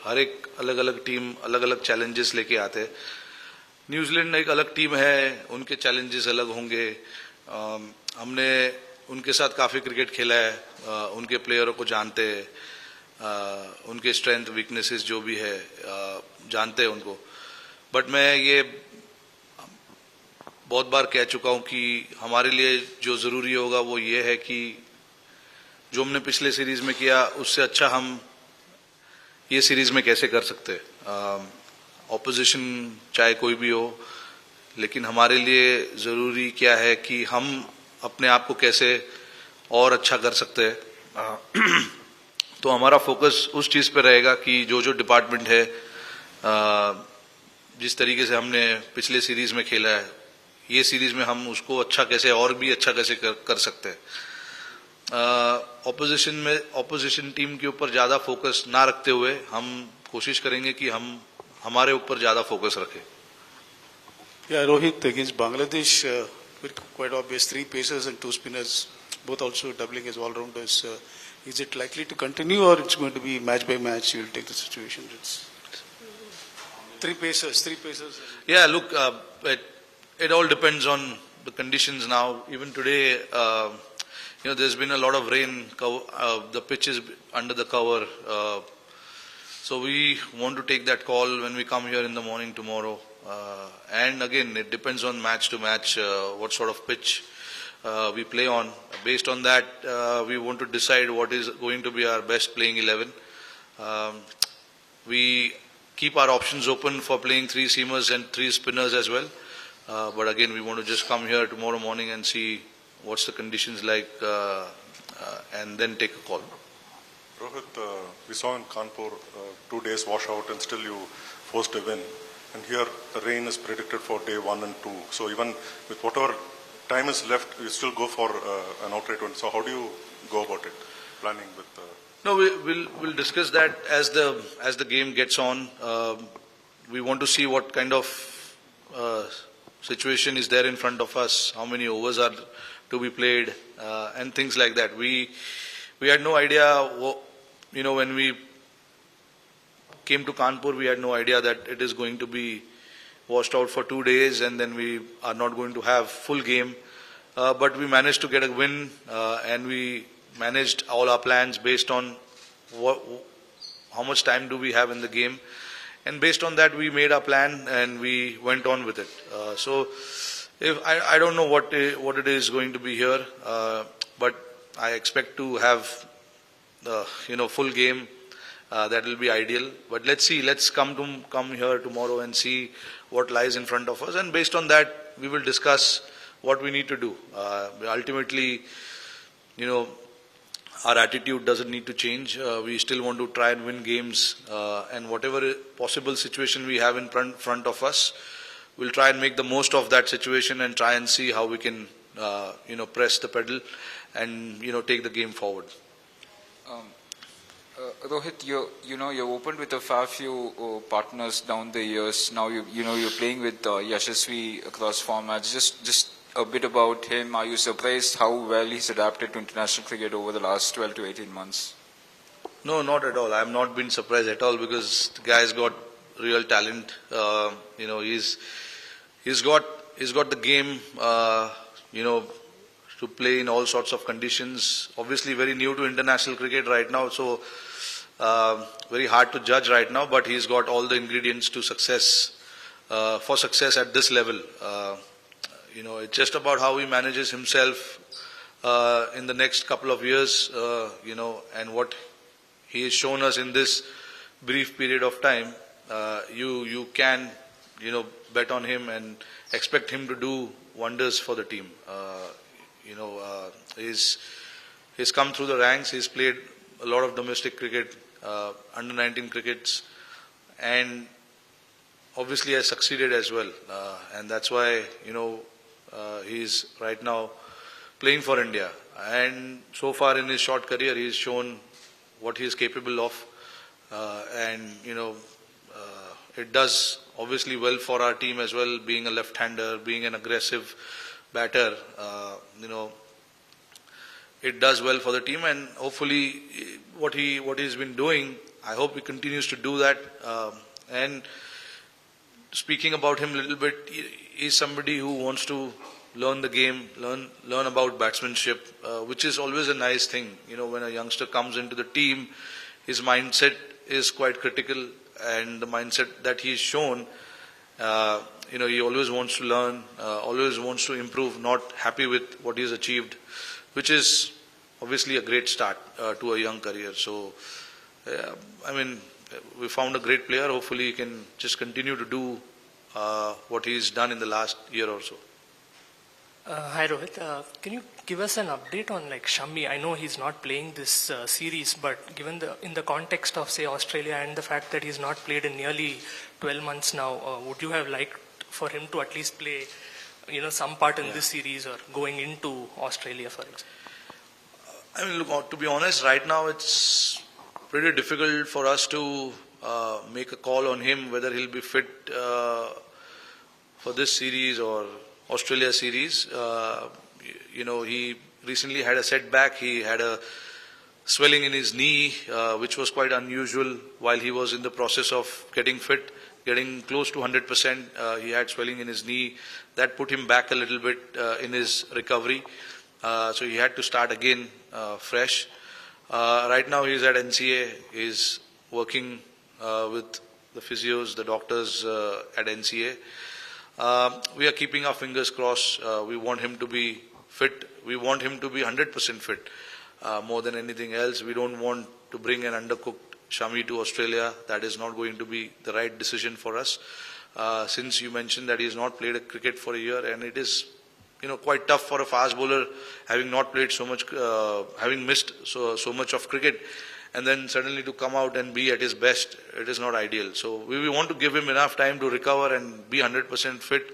हर एक अलग अलग टीम अलग अलग चैलेंजेस लेके आते हैं। न्यूजीलैंड एक अलग टीम है, उनके चैलेंजेस अलग होंगे। हमने उनके साथ काफ़ी क्रिकेट खेला है, उनके प्लेयरों को जानते हैं, उनके स्ट्रेंथ वीकनेसेस जो भी है जानते हैं उनको। बट मैं ये बहुत बार कह चुका हूं कि हमारे लिए जो ज़रूरी होगा वो ये है कि जो हमने पिछले सीरीज में किया उससे अच्छा हम ये सीरीज में कैसे कर सकते हैं। ऑपोजिशन चाहे कोई भी हो, लेकिन हमारे लिए ज़रूरी क्या है कि हम अपने आप को कैसे और अच्छा कर सकते हैं। तो हमारा फोकस उस चीज़ पे रहेगा कि जो जो डिपार्टमेंट है, जिस तरीके से हमने पिछले सीरीज में खेला है, ये सीरीज में हम उसको अच्छा कैसे और भी अच्छा कैसे कर सकते हैं। ऑपोजिशन टीम के ऊपर ज़्यादा फोकस ना रखते हुए हम कोशिश करेंगे कि हम हमारे ऊपर ज़्यादा फोकस रखें। Yeah, Rohit, against Bangladesh, quite obvious, 3 pacers and 2 spinners, both also doubling as all-rounders. Is it likely to continue, or it's going to be match by match? You'll take the situation. It's 3 pacers. Yeah, look, it all depends on the conditions now. Even today, there's been a lot of rain. The pitch is under the cover. So we want to take that call when we come here in the morning tomorrow. And again, it depends on match to match what sort of pitch we play on. Based on that, we want to decide what is going to be our best playing 11. We keep our options open for playing 3 seamers and 3 spinners as well. But again, we want to just come here tomorrow morning and see what's the conditions like and then take a call. Rohit, we saw in Kanpur 2 days washout and still you forced a win. And here the rain is predicted for day 1 and 2. So even with whatever time is left, you still go for an outright win. So how do you go about it, planning with? No, we'll discuss that as the game gets on. We want to see what kind of situation is there in front of us, how many overs are to be played, and things like that. We had no idea. When we came to Kanpur, we had no idea that it is going to be washed out for 2 days and then we are not going to have full game. But we managed to get a win and we managed all our plans based on how much time do we have in the game. And based on that, we made our plan and we went on with it. So I don't know what it is going to be here, but I expect to have full game. That will be ideal. But let's see. Let's come here tomorrow and see what lies in front of us. And based on that, we will discuss what we need to do. Ultimately, our attitude doesn't need to change. We still want to try and win games. And whatever possible situation we have in front of us, we'll try and make the most of that situation and try and see how we can, press the pedal and, take the game forward. Rohit, you've opened with a fair few partners down the years. Now you're playing with Yashasvi across formats. Just a bit about him. Are you surprised how well he's adapted to international cricket over the last 12 to 18 months? No, not at all. I've not been surprised at all because the guy's got real talent. He's got the game. To play in all sorts of conditions. Obviously, very new to international cricket right now, so very hard to judge right now. But he's got all the ingredients to success for success at this level. It's just about how he manages himself in the next couple of years. And what he has shown us in this brief period of time. You can bet on him and expect him to do wonders for the team. He's come through the ranks. He's played a lot of domestic cricket, under 19 crickets, and obviously has succeeded as well. And that's why he's right now playing for India. And so far in his short career, he's shown what he's capable of. It does obviously well for our team as well, being a left-hander, being an aggressive batter. It does well for the team, and hopefully what he's been doing I hope he continues to do that. And speaking about him a little bit, he's somebody who wants to learn the game, learn about batsmanship, which is always a nice thing. When a youngster comes into the team, his mindset is quite critical, and the mindset that he's shown, he always wants to learn, always wants to improve, not happy with what he's achieved, which is obviously a great start to a young career. So, we found a great player. Hopefully he can just continue to do what he's done in the last year or so. Hi Rohit, can you give us an update on Shami? I know he's not playing this series, but given in the context of say Australia and the fact that he's not played in nearly 12 months now, would you have liked for him to at least play some part in this series or going into Australia, for example? Look, to be honest, right now it's pretty difficult for us to make a call on him whether he'll be fit for this series or Australia series. He recently had a setback. He had a swelling in his knee, which was quite unusual while he was in the process of getting fit, getting close to 100%. He had swelling in his knee. That put him back a little bit in his recovery. So he had to start again fresh. Right now he's at NCA. He's working with the physios, the doctors at NCA. We are keeping our fingers crossed. We want him to be fit. We want him to be 100% fit more than anything else. We don't want to bring an undercooked Shami to Australia. That is not going to be the right decision for us. Since you mentioned that he has not played a cricket for a year, and it is quite tough for a fast bowler having not played so much, having missed so much of cricket, and then suddenly to come out and be at his best, it is not ideal. So we want to give him enough time to recover and be 100% fit.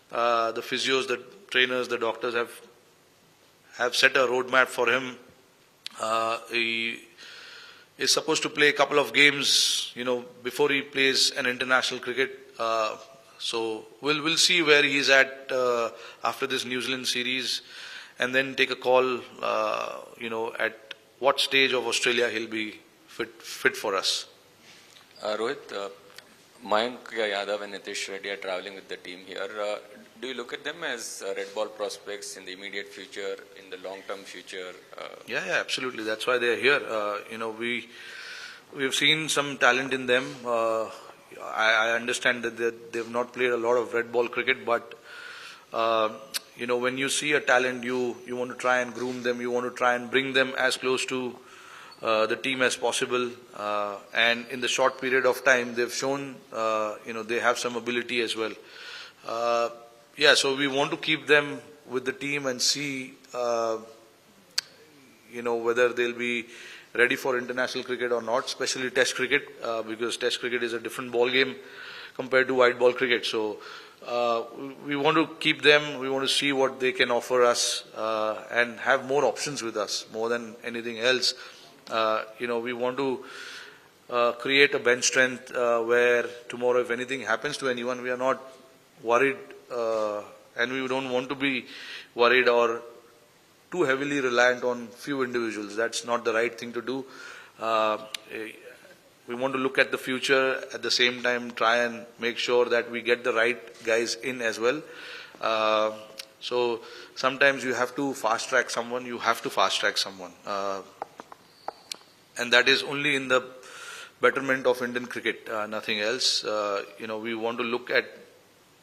The physios, the trainers, the doctors have set a roadmap for him. He is supposed to play a couple of games, before he plays an international cricket. So we'll see where he's at after this New Zealand series, and then take a call, at what stage of Australia he'll be fit for us. Rohit, Mayank Yadav and Nitish Reddy are traveling with the team here. Do you look at them as red ball prospects in the immediate future, in the long-term future? Yeah, absolutely. That's why they're here. We've seen some talent in them. I understand that they've not played a lot of red ball cricket, but when you see a talent, you want to try and groom them. You want to try and bring them as close to the team as possible. And in the short period of time, they've shown, they have some ability as well. So we want to keep them with the team and see, whether they'll be ready for international cricket or not, especially Test cricket, because Test cricket is a different ball game compared to white ball cricket. So we want to keep them. We want to see what they can offer us and have more options with us more than anything else. We want to create a bench strength where tomorrow, if anything happens to anyone, we are not worried, and we don't want to be worried or too heavily reliant on few individuals. That's not the right thing to do. We want to look at the future, at the same time try and make sure that we get the right guys in as well. So sometimes you have to fast track someone, and that is only in the betterment of Indian cricket, nothing else. We want to look at,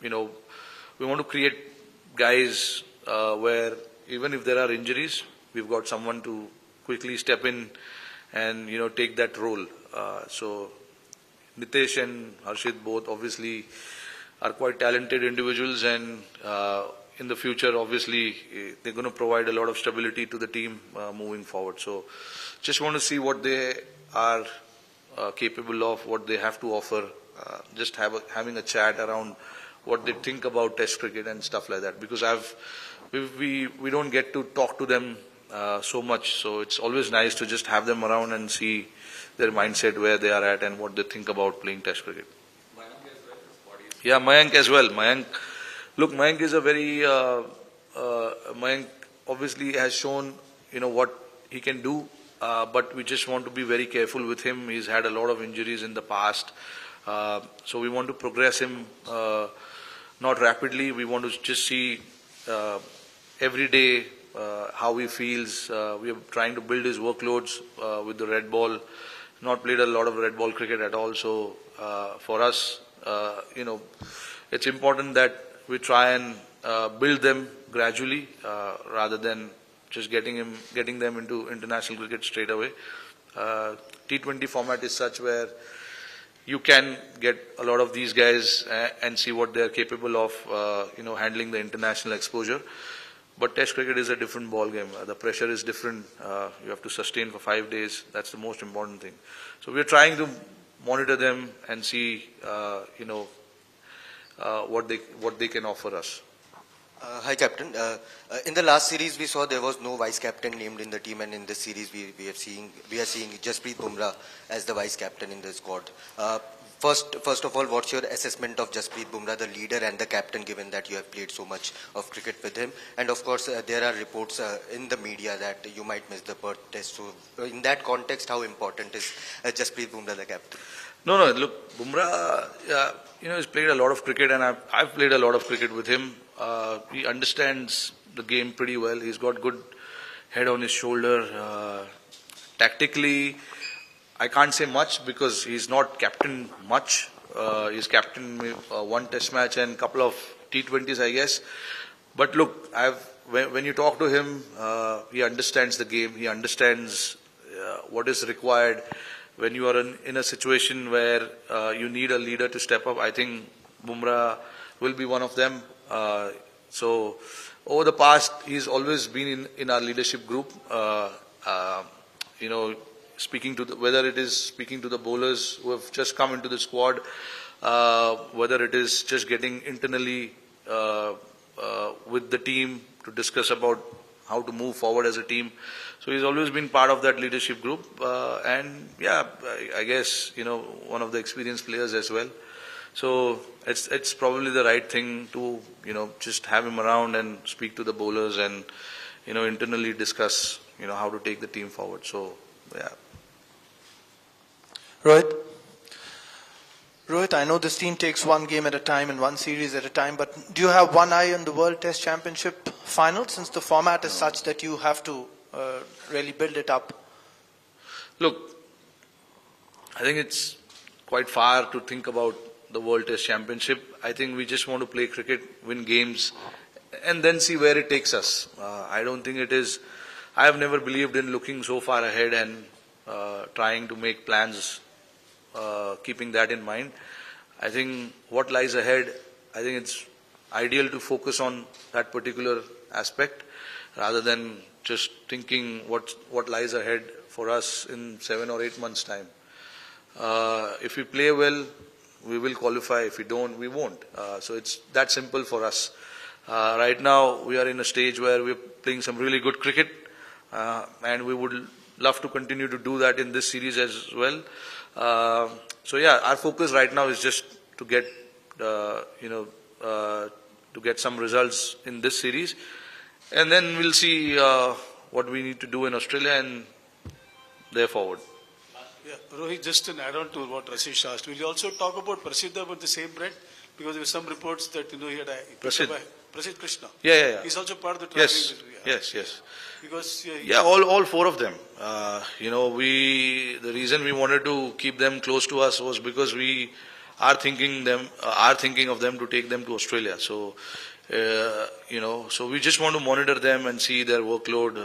we want to create guys where even if there are injuries, we've got someone to quickly step in and, take that role. So Nitesh and Harshit both obviously are quite talented individuals, and in the future, obviously, they're going to provide a lot of stability to the team moving forward. So just want to see what they are capable of, what they have to offer, just having a chat around what they think about Test cricket and stuff like that, because we don't get to talk to them so much, so it's always nice to just have them around and see their mindset, where they are at and what they think about playing Test cricket. Mayank as well. Mayank is a very Mayank obviously has shown what he can do. but we just want to be very careful with him. He's had a lot of injuries in the past. So we want to progress him not rapidly. We want to just see every day how he feels. We are trying to build his workloads with the red ball. Not played a lot of red ball cricket at all. So for us, it's important that we try and build them gradually rather than just getting them into international cricket straight away. T20 format is such where you can get a lot of these guys and see what they are capable of, handling the international exposure. But Test cricket is a different ball game. The pressure is different. You have to sustain for 5 days. That's the most important thing. So we are trying to monitor them and see, what they can offer us. Hi, Captain. In the last series, we saw there was no vice captain named in the team, and in this series, we are seeing Jasprit Bumrah as the vice captain in the squad. First of all, what's your assessment of Jasprit Bumrah, the leader and the captain, given that you have played so much of cricket with him? And of course, there are reports in the media that you might miss the Perth Test. So, in that context, how important is Jasprit Bumrah, the captain? No, look, Bumrah, he's played a lot of cricket, and I've played a lot of cricket with him. He understands the game pretty well. He's got good head on his shoulder. Tactically, I can't say much because he's not captain much. He's captain one test match and a couple of T20s, I guess. But look, when you talk to him, he understands the game. He understands what is required. When you are in a situation where you need a leader to step up, I think Bumrah will be one of them. So over the past, he's always been in our leadership group. Speaking to whether it is speaking to the bowlers who have just come into the squad, whether it is just getting internally with the team to discuss about how to move forward as a team. So he's always been part of that leadership group, and yeah, I guess one of the experienced players as well. So it's probably the right thing to just have him around and speak to the bowlers and internally discuss how to take the team forward. So yeah. Rohit, I know this team takes one game at a time and one series at a time, but do you have one eye on the World Test Championship final, since the format is such that you have to really build it up? Look, I think it's quite far to think about the World Test Championship. I think we just want to play cricket, win games, and then see where it takes us. I don't think it is. I have never believed in looking so far ahead and trying to make plans keeping that in mind. I think what lies ahead, I think it's ideal to focus on that particular aspect rather than just thinking what lies ahead for us in 7 or 8 months' time. If we play well, we will qualify. If we don't, we won't. So it's that simple for us. Right now, we are in a stage where we're playing some really good cricket, and we would love to continue to do that in this series as well. So yeah, our focus right now is just to get some results in this series, and then we'll see what we need to do in Australia and there forward. Yeah, Rohit, just an add-on to what Rashish asked. Will you also talk about Prasidh about the same bread? Because there were some reports that he had a Prasidh Krishna. Yeah. He's also part of the traveling. Yes. Because all four of them. The reason we wanted to keep them close to us was because we are thinking of them to take them to Australia. So so we just want to monitor them and see their workload.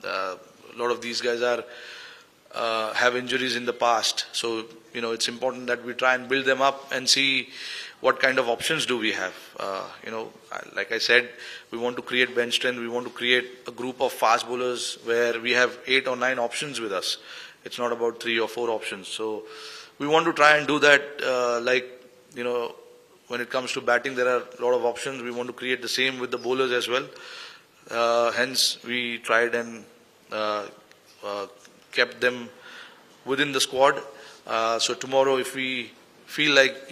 A lot of these guys have injuries in the past, so it's important that we try and build them up and see what kind of options do we have. Like I said, we want to create bench strength. We want to create a group of fast bowlers where we have 8 or 9 options with us. It's not about 3 or 4 options. So we want to try and do that. When it comes to batting, there are a lot of options. We want to create the same with the bowlers as well. Hence, we tried and kept them within the squad. So tomorrow, if we feel like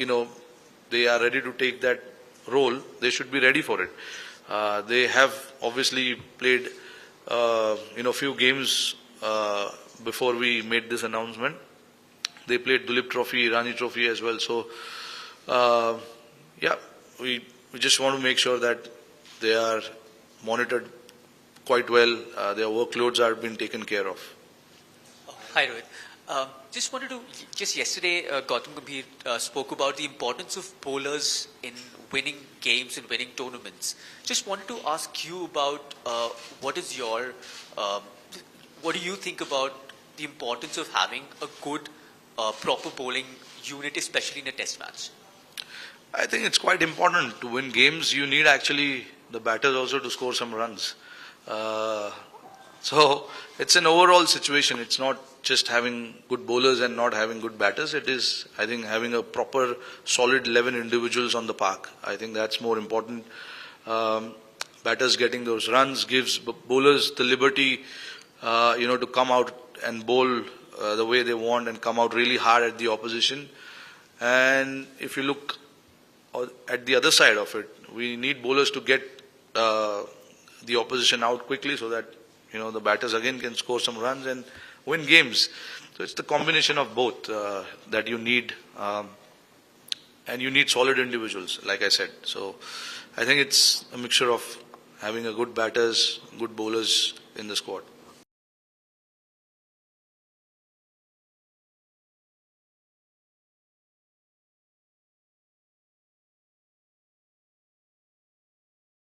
they are ready to take that role, they should be ready for it. They have obviously played few games before we made this announcement. They played Dulip Trophy, Rani Trophy as well. So, yeah, we just want to make sure that they are monitored quite well. Their workloads are being taken care of. Hi, Rohit. Just yesterday, Gautam Gambhir spoke about the importance of bowlers in winning games and winning tournaments. Just wanted to ask you about what do you think about the importance of having a good, proper bowling unit, especially in a test match? I think it's quite important to win games. You need actually the batters also to score some runs. So it's an overall situation. It's not just having good bowlers and not having good batters. It is, I think, having a proper, solid 11 individuals on the park. I think that's more important. Batters getting those runs gives bowlers the liberty, to come out and bowl the way they want and come out really hard at the opposition. And if you look at the other side of it, we need bowlers to get the opposition out quickly so that the batters again can score some runs and win games. So it's the combination of both that you need, and you need solid individuals, like I said. So I think it's a mixture of having a good batters, good bowlers in the squad.